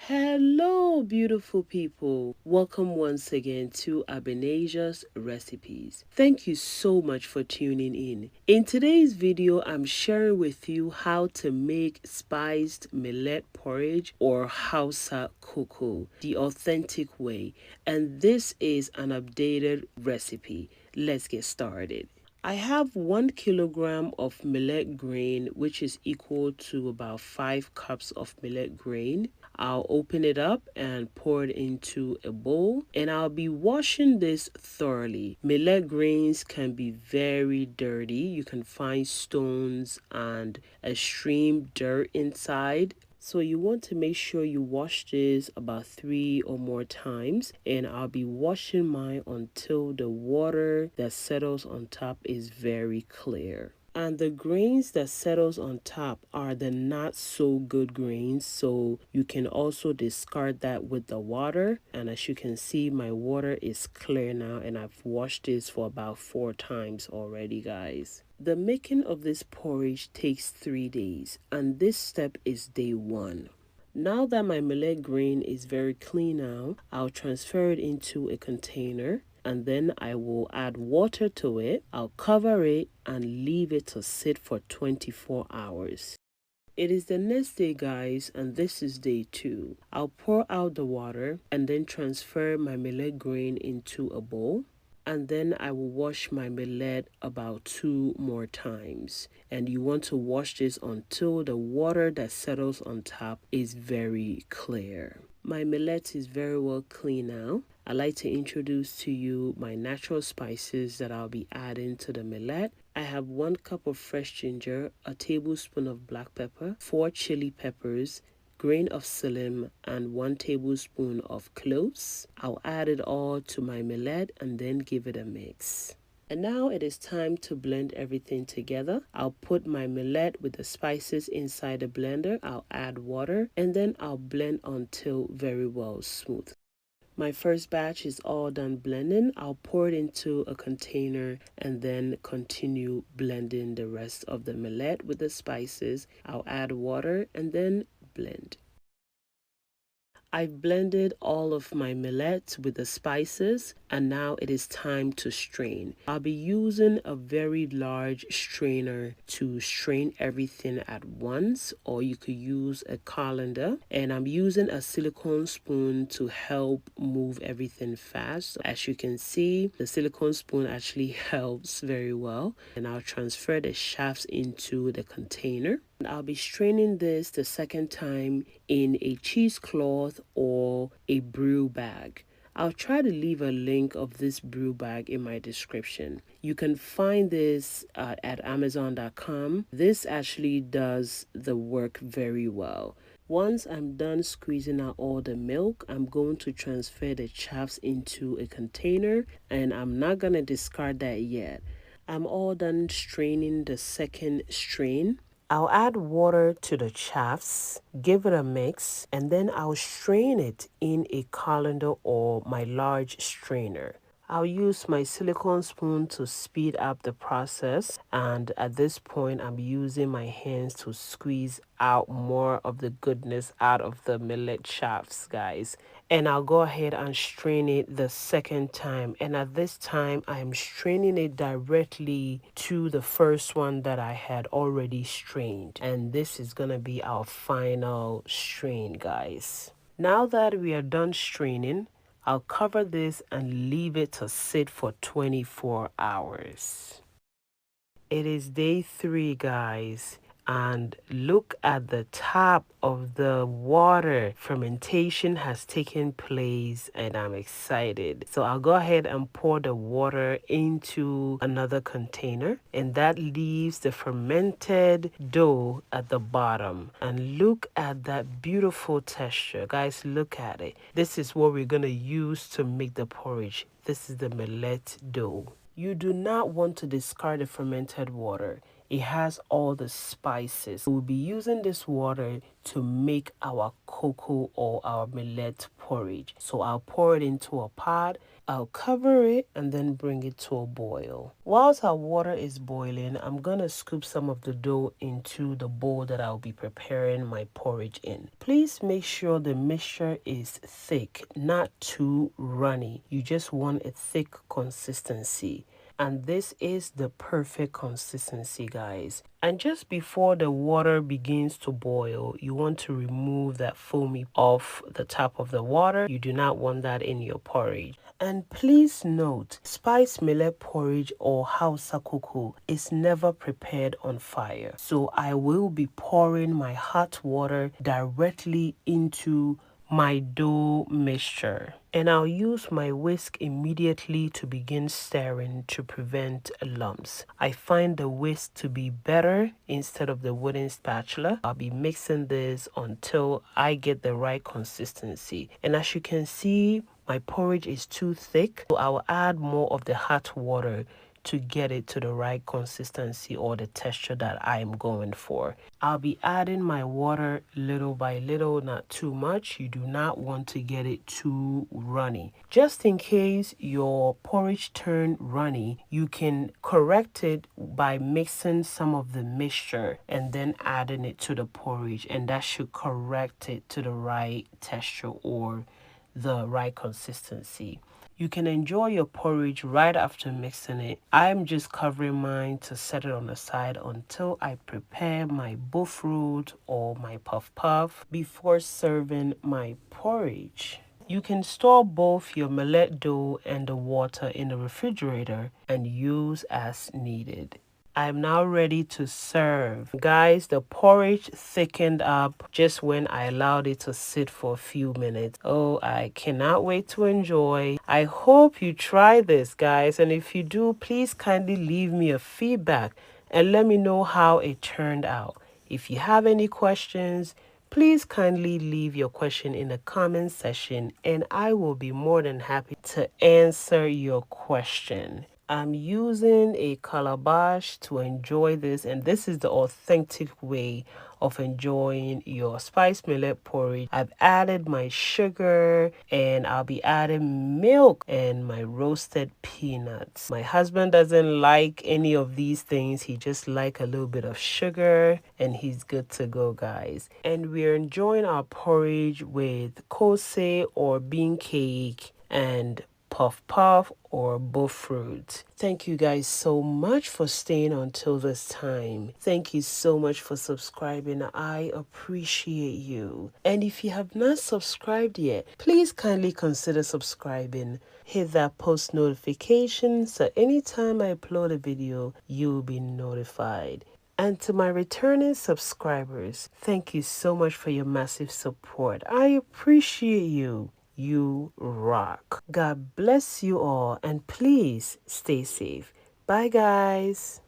Hello, beautiful people. Welcome once again to Abinasia's Recipes. Thank you so much for tuning in. In today's video, I'm sharing with you how to make spiced millet porridge or Hausa Koko, the authentic way. And this is an updated recipe. Let's get started. I have 1 kilogram of millet grain, which is equal to about 5 cups of millet grain. I'll open it up and pour it into a bowl, and I'll be washing this thoroughly. Millet grains can be very dirty. You can find stones and extreme dirt inside. So you want to make sure you wash this about 3 or more times, and I'll be washing mine until the water that settles on top is very clear. And the grains that settles on top are the not so good grains, so you can also discard that with the water. And as you can see, my water is clear now, and I've washed this for about 4 times already, guys. The making of this porridge takes 3 days, and this step is day 1. Now that my millet grain is very clean now, I'll transfer it into a container, and then I will add water to it. I'll cover it and leave it to sit for 24 hours. It is the next day, guys, and this is day 2. I'll pour out the water and then transfer my millet grain into a bowl. And then I will wash my millet about 2 more times. And you want to wash this until the water that settles on top is very clear. My millet is very well clean now. I'd like to introduce to you my natural spices that I'll be adding to the millet. I have 1 cup of fresh ginger, a tablespoon of black pepper, 4 chili peppers, grain of Selim, and 1 tablespoon of cloves. I'll add it all to my millet and then give it a mix. And now it is time to blend everything together. I'll put my millet with the spices inside the blender. I'll add water, and then I'll blend until very well smooth. My first batch is all done blending. I'll pour it into a container and then continue blending the rest of the millet with the spices. I'll add water and then blend. I've blended all of my millet with the spices, and now it is time to strain. I'll be using a very large strainer to strain everything at once, or you could use a colander. And I'm using a silicone spoon to help move everything fast. As you can see, the silicone spoon actually helps very well. And I'll transfer the shafts into the container. I'll be straining this the second time in a cheesecloth or a brew bag. I'll try to leave a link of this brew bag in my description. You can find this at Amazon.com. This actually does the work very well. Once I'm done squeezing out all the milk, I'm going to transfer the chaffs into a container, and I'm not going to discard that yet. I'm all done straining the second strain. I'll add water to the chaffs, give it a mix, and then I'll strain it in a colander or my large strainer. I'll use my silicone spoon to speed up the process, and at this point I'm using my hands to squeeze out more of the goodness out of the millet chaffs, guys. And I'll go ahead and strain it the second time, and at this time I'm straining it directly to the first one that I had already strained, and this is gonna be our final strain, guys. Now that we are done straining, I'll cover this and leave it to sit for 24 hours. It is day 3, guys, and look at the top of the water. Fermentation has taken place, and I'm excited. So I'll go ahead and pour the water into another container, and that leaves the fermented dough at the bottom. And look at that beautiful texture, guys. Look at it. This is what we're gonna use to make the porridge. This is the millet dough. You do not want to discard the fermented water. It has all the spices. We'll be using this water to make our cocoa or our millet porridge. So I'll pour it into a pot. I'll cover it and then bring it to a boil. Whilst our water is boiling, I'm gonna scoop some of the dough into the bowl that I'll be preparing my porridge in. Please make sure the mixture is thick, not too runny. You just want a thick consistency. And this is the perfect consistency, guys. And just before the water begins to boil, you want to remove that foamy off the top of the water. You do not want that in your porridge. And please note, spiced millet porridge or Hausa Koko is never prepared on fire. So I will be pouring my hot water directly into my dough mixture, and I'll use my whisk immediately to begin stirring to prevent lumps. I find the whisk to be better instead of the wooden spatula. I'll be mixing this until I get the right consistency, and as you can see, my porridge is too thick, so I'll add more of the hot water to get it to the right consistency or the texture that I'm going for. I'll be adding my water little by little, not too much. You do not want to get it too runny. Just in case your porridge turn runny, you can correct it by mixing some of the mixture and then adding it to the porridge, and that should correct it to the right texture or the right consistency. You can enjoy your porridge right after mixing it. I'm just covering mine to set it on the side until I prepare my buffroot or my puff puff before serving my porridge. You can store both your millet dough and the water in the refrigerator and use as needed. I'm now ready to serve. Guys, the porridge thickened up just when I allowed it to sit for a few minutes. Oh, I cannot wait to enjoy. I hope you try this, guys. And if you do, please kindly leave me a feedback and let me know how it turned out. If you have any questions, please kindly leave your question in the comment section and I will be more than happy to answer your question. I'm using a calabash to enjoy this, and this is the authentic way of enjoying your spiced millet porridge. I've added my sugar and I'll be adding milk and my roasted peanuts. My husband doesn't like any of these things. He just likes a little bit of sugar and he's good to go, guys. And we're enjoying our porridge with kose or bean cake and puff puff or buffroot. Thank you guys so much for staying until this time. Thank you so much for subscribing. I appreciate you. And if you have not subscribed yet, please kindly consider subscribing. Hit that post notification so anytime I upload a video, you'll be notified. And to my returning subscribers, thank you so much for your massive support. I appreciate you. You rock. God bless you all and please stay safe. Bye, guys.